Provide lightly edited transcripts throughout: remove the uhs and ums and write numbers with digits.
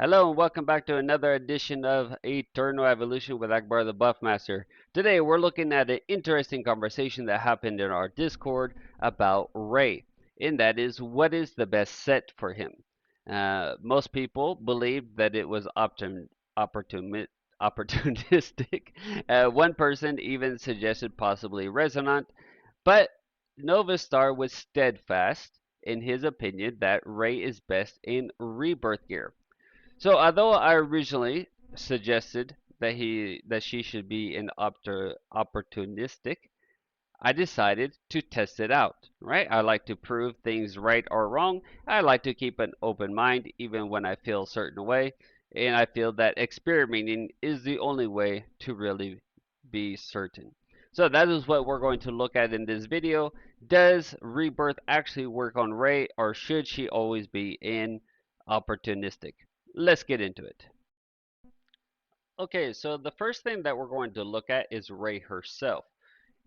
Hello and welcome back to another edition of Eternal Evolution with Akbar the Buffmaster. Today we're looking at an interesting conversation that happened in our Discord about Ray, and that is what is the best set for him. Most people believed that it was opportun- opportunistic. One person even suggested possibly resonant, but Novastar was steadfast in his opinion that Ray is best in rebirth gear. So although I originally suggested that she should be an opportunistic, I decided to test it out, right? I like to prove things right or wrong. I like to keep an open mind even when I feel a certain way, and I feel that experimenting is the only way to really be certain. So that is what we're going to look at in this video. Does Rebirth actually work on Ray, or should she always be in opportunistic? Let's get into it. Okay, so the first thing that we're going to look at is Ray herself.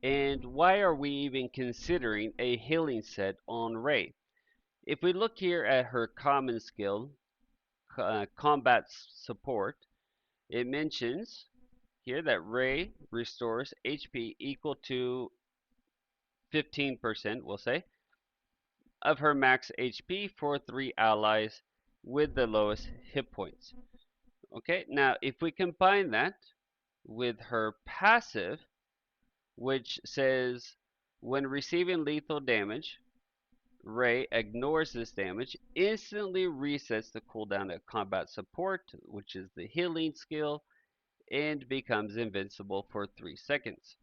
And why are we even considering a healing set on Ray? If we look here at her common skill, combat support, it mentions here that Ray restores HP equal to 15%, we'll say, of her max HP for 3 allies with the lowest hit points. Okay, now if we combine that with her passive, which says when receiving lethal damage, Ray ignores this damage, instantly resets the cooldown of combat support, which is the healing skill, and becomes invincible for 3 seconds.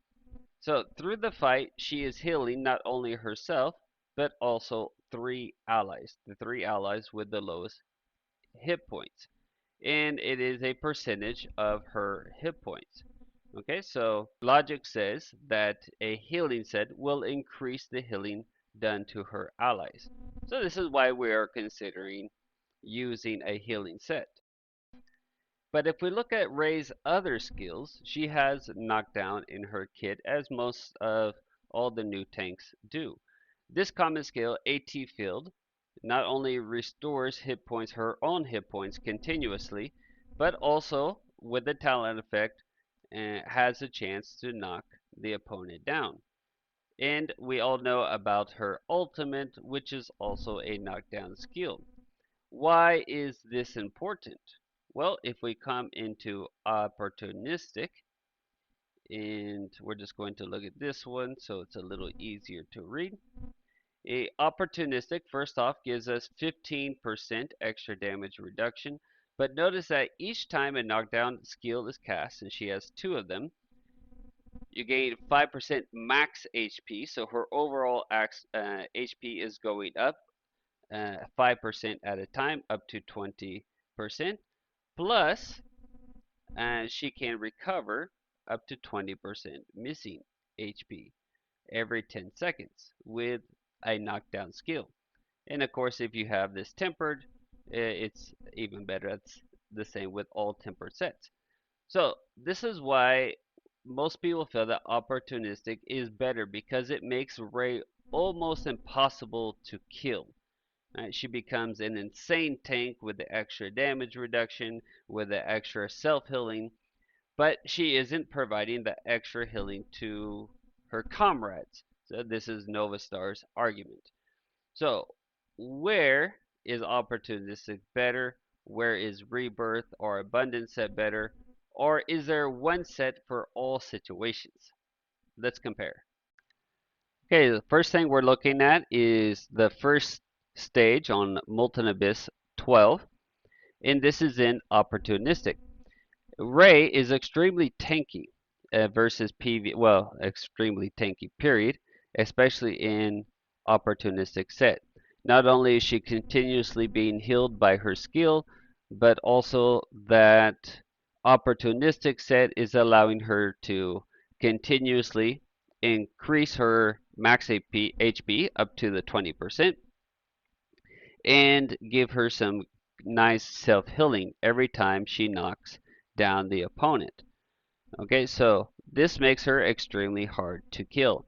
So through the fight, she is healing not only herself, but also 3 allies, the 3 allies with the lowest hit points. And it is a percentage of her hit points. Okay, so logic says that a healing set will increase the healing done to her allies. So this is why we are considering using a healing set. But if we look at Ray's other skills, she has knockdown in her kit as most of all the new tanks do. This common skill, AT Field, not only restores hit points, her own hit points continuously, but also with the talent effect has a chance to knock the opponent down. And we all know about her ultimate, which is also a knockdown skill. Why is this important? Well, if we come into opportunistic, and we're just going to look at this one so it's a little easier to read. A opportunistic, first off, gives us 15% extra damage reduction, but notice that each time a knockdown skill is cast, and she has 2 of them, you gain 5% max HP, so her overall HP is going up 5% at a time, up to 20%, plus she can recover up to 20% missing HP every 10 seconds with a knockdown skill. And of course, if you have this tempered, it's even better. It's the same with all tempered sets. So this is why most people feel that opportunistic is better because it makes Ray almost impossible to kill. Right? She becomes an insane tank with the extra damage reduction, with the extra self-healing, but she isn't providing the extra healing to her comrades. So this is Novastar's argument. So where is opportunistic better? Where is rebirth or abundance set better? Or is there one set for all situations? Let's compare. Okay, the first thing we're looking at is the first stage on Molten Abyss 12, and this is in opportunistic. Ray is extremely tanky versus PV, well, extremely tanky, period, especially in opportunistic set. Not only is she continuously being healed by her skill, but also that opportunistic set is allowing her to continuously increase her max HP up to the 20% and give her some nice self-healing every time she knocks down the opponent. Okay, so this makes her extremely hard to kill.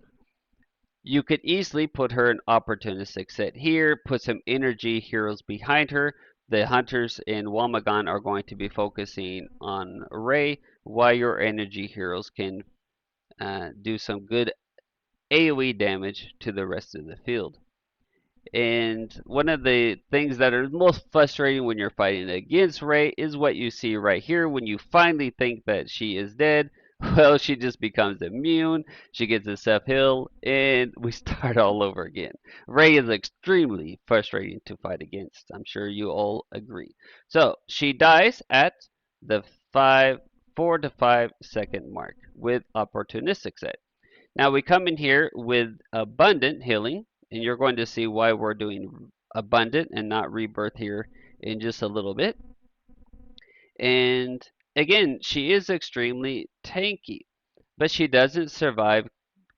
You could easily put her in opportunistic set here, put some energy heroes behind her the hunters in Wamagan are going to be focusing on Ray, while your energy heroes can do some good AoE damage to the rest of the field. And one of the things that are most frustrating when you're fighting against Ray is what you see right here. When you finally think that she is dead, well, she just becomes immune. She gets a self heal, and we start all over again. Ray is extremely frustrating to fight against. I'm sure you all agree. So she dies at the 4 to 5 second mark with opportunistic set. Now we come in here with abundant healing, and you're going to see why we're doing abundant and not rebirth here in just a little bit. And again, she is extremely tanky, but she doesn't survive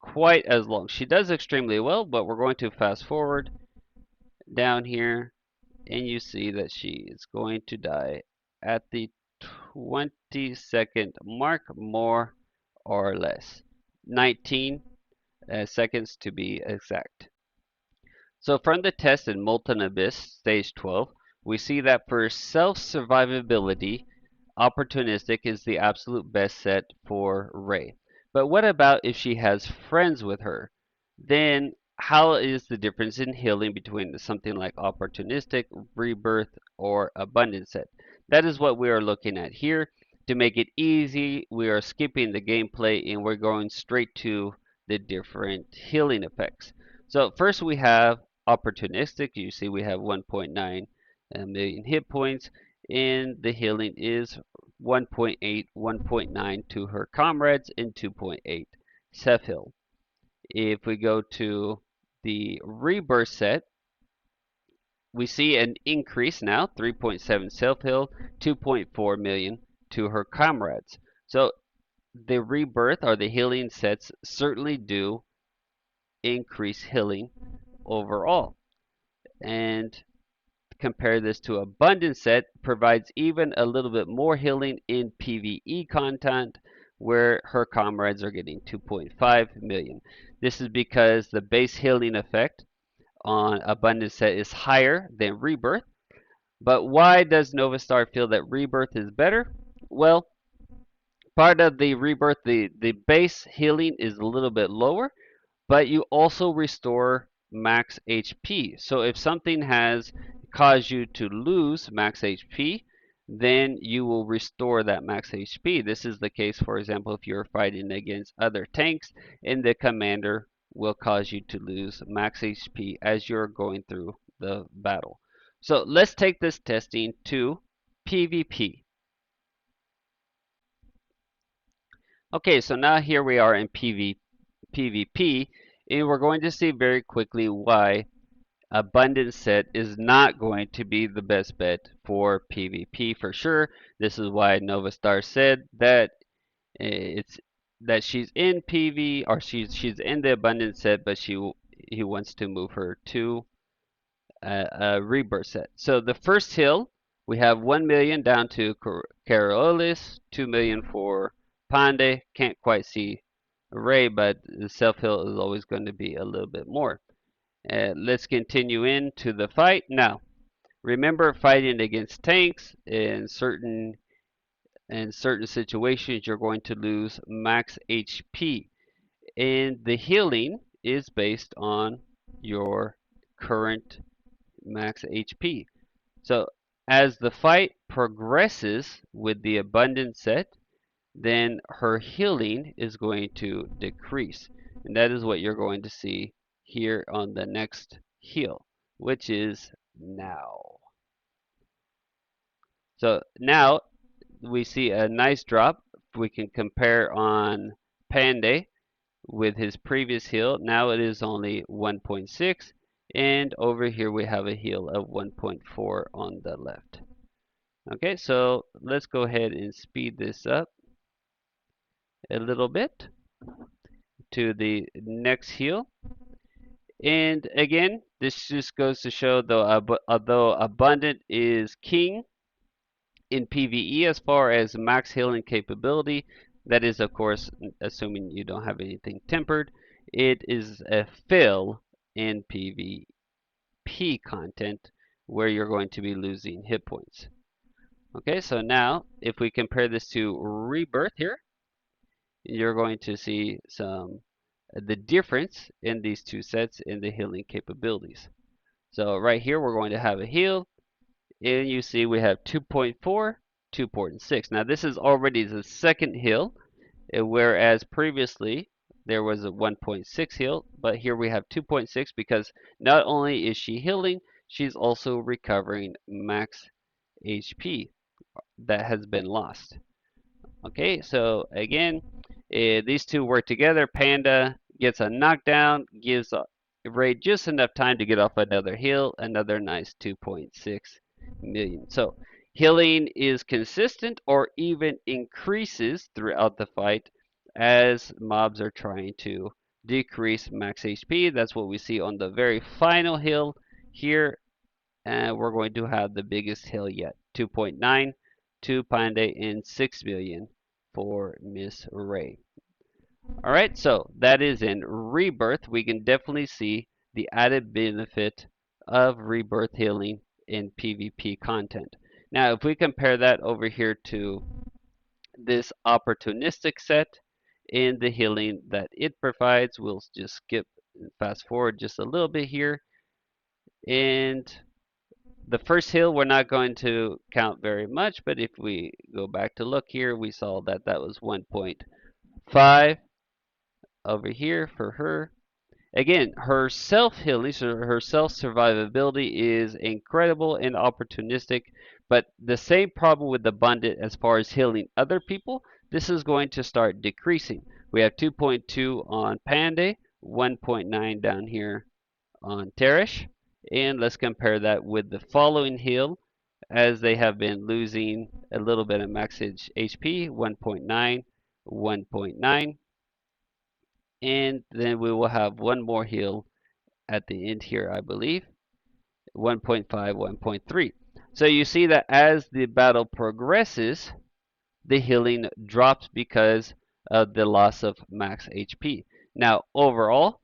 quite as long. She does extremely well, but we're going to fast forward down here, and you see that she is going to die at the 20-second mark, more or less. 19 seconds to be exact. So from the test in Molten Abyss, stage 12, we see that for self-survivability, opportunistic is the absolute best set for Ray. But what about if she has friends with her? Then how is the difference in healing between something like opportunistic, rebirth, or abundant set? That is what we are looking at here. To make it easy, we are skipping the gameplay and we're going straight to the different healing effects. So first we have opportunistic. You see we have 1.9 million hit points, and the healing is 1.8, 1.9 to her comrades, and 2.8 self heal. If we go to the rebirth set, we see an increase now, 3.7 self heal, 2.4 million to her comrades. So the rebirth or the healing sets certainly do increase healing overall. And compare this to abundance set, provides even a little bit more healing in PvE content, where her comrades are getting 2.5 million. This is because the base healing effect on abundance set is higher than rebirth. But why does Novastar feel that rebirth is better? Well, part of the rebirth, the base healing is a little bit lower, but you also restore max HP. So if something has caused you to lose max HP, then you will restore that max HP. This is the case, for example, if you're fighting against other tanks and the commander will cause you to lose max HP as you're going through the battle. So let's take this testing to PvP. Okay, so now here we are in PvP, and we're going to see very quickly why abundance set is not going to be the best bet for PvP for sure. This is why Novastar said that it's that she's in PV, or she's in the abundance set, but he wants to move her to a rebirth set. So the first hill, we have 1 million down to Carolus, 2 million for Pande. Can't quite see Ray, but the self heal is always going to be a little bit more. Let's continue into the fight. Now, remember, fighting against tanks in certain situations, you're going to lose max HP, and the healing is based on your current max HP. So as the fight progresses with the abundant set, then her healing is going to decrease. And that is what you're going to see here on the next heal, which is now. So now we see a nice drop. We can compare on Panday with his previous heal. Now it is only 1.6, and over here we have a heal of 1.4 on the left. Okay, so let's go ahead and speed this up a little bit to the next heal. And again, this just goes to show, although abundant is king in PvE as far as max healing capability, that is of course assuming you don't have anything tempered, it is a fail in PvP content where you're going to be losing hit points. Okay, so now if we compare this to Rebirth here, you're going to see the difference in these two sets in the healing capabilities. So right here we're going to have a heal, and you see we have 2.4, 2.6. Now this is already the second heal, whereas previously there was a 1.6 heal, but here we have 2.6 because not only is she healing, she's also recovering max HP that has been lost. Okay, so again, these two work together. Panda gets a knockdown, gives Ray just enough time to get off another heal, another nice 2.6 million. So healing is consistent or even increases throughout the fight as mobs are trying to decrease max HP. That's what we see on the very final heal here, and we're going to have the biggest hill yet, 2.9 to Panda and 6 million for Miss Ray. All right, so that is in Rebirth. We can definitely see the added benefit of Rebirth healing in PvP content. Now, if we compare that over here to this opportunistic set in the healing that it provides, we'll just skip and fast forward just a little bit here. And the first hill we're not going to count very much, but if we go back to look here, we saw that that was 1.5 over here for her. Again, her self-healing, so her self-survivability is incredible and opportunistic, but the same problem with the Abundant as far as healing other people, this is going to start decreasing. We have 2.2 on Panday, 1.9 down here on Teresh. And let's compare that with the following heal, as they have been losing a little bit of max HP, 1.9, 1.9. And then we will have one more heal at the end here, I believe, 1.5, 1.3. So you see that as the battle progresses, the healing drops because of the loss of max HP. Now, overall,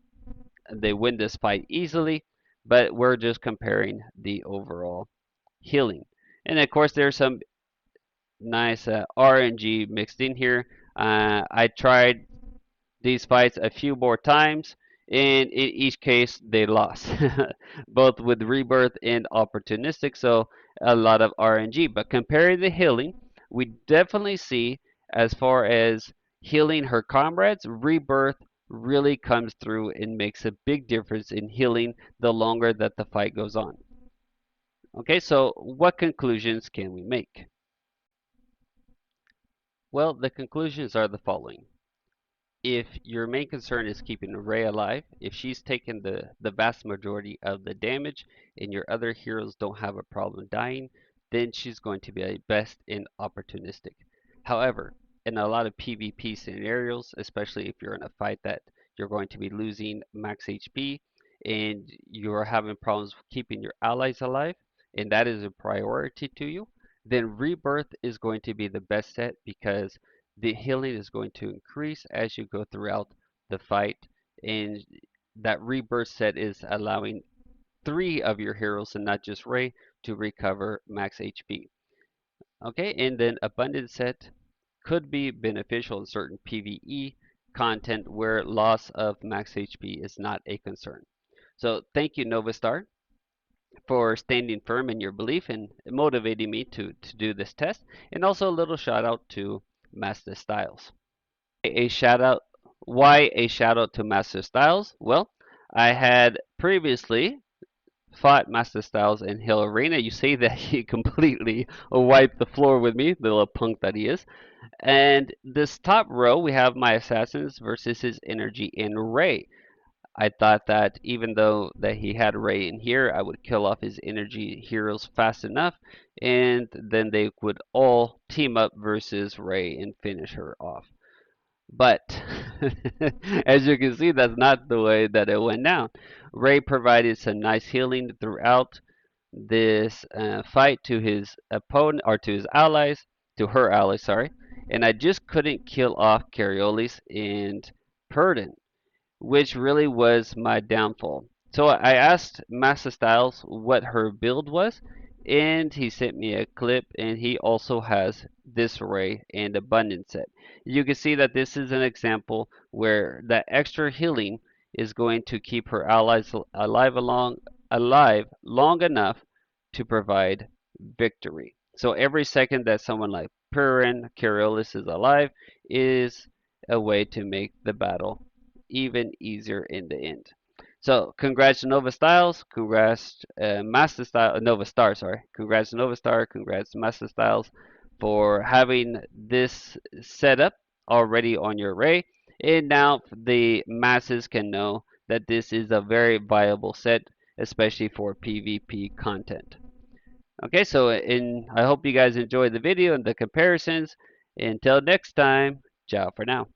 they win this fight easily, but we're just comparing the overall healing. And of course, there's some nice RNG mixed in here. I tried these fights a few more times, and in each case, they lost, both with Rebirth and Opportunistic, so a lot of RNG. But comparing the healing, we definitely see, as far as healing her comrades, Rebirth really comes through and makes a big difference in healing the longer that the fight goes on. Okay, so what conclusions can we make? Well, the conclusions are the following. If your main concern is keeping Rey alive, if she's taken the vast majority of the damage and your other heroes don't have a problem dying, then she's going to be a best in opportunistic. However, in a lot of PvP scenarios, especially if you're in a fight that you're going to be losing max HP and you're having problems keeping your allies alive, and that is a priority to you, then Rebirth is going to be the best set because the healing is going to increase as you go throughout the fight, and that Rebirth set is allowing 3 of your heroes and not just Ray to recover max HP. Okay, and then Abundant set could be beneficial in certain PvE content where loss of max HP is not a concern. So thank you, Novastar, for standing firm in your belief and motivating me to do this test. And also a little shout out to Masta Styles. A shout out. Why a shout out to Master Styles? Well, I had previously fought Master Styles in Hill Arena. You see that he completely wiped the floor with me, the little punk that he is. And this top row, we have my assassins versus his energy in Ray. I thought that even though that he had Ray in here, I would kill off his energy heroes fast enough, and then they would all team up versus Ray and finish her off. But as you can see, that's not the way that it went down. Ray provided some nice healing throughout this fight to his opponent, or to his allies, to her allies, sorry. And I just couldn't kill off Cariolis and Purdon, which really was my downfall. So I asked Masta Styles what her build was, and he sent me a clip, and he also has Disarray and Abundance set. You can see that this is an example where that extra healing is going to keep her allies alive long enough to provide victory. So every second that someone like Purin, Carolus is alive is a way to make the battle even easier in the end. So congrats to Nova Styles, congrats Master Style, Nova Star, sorry. Congrats to Nova Star, congrats to Master Styles for having this setup already on your array. And now the masses can know that this is a very viable set, especially for PvP content. Okay, so I hope you guys enjoyed the video and the comparisons. Until next time, ciao for now.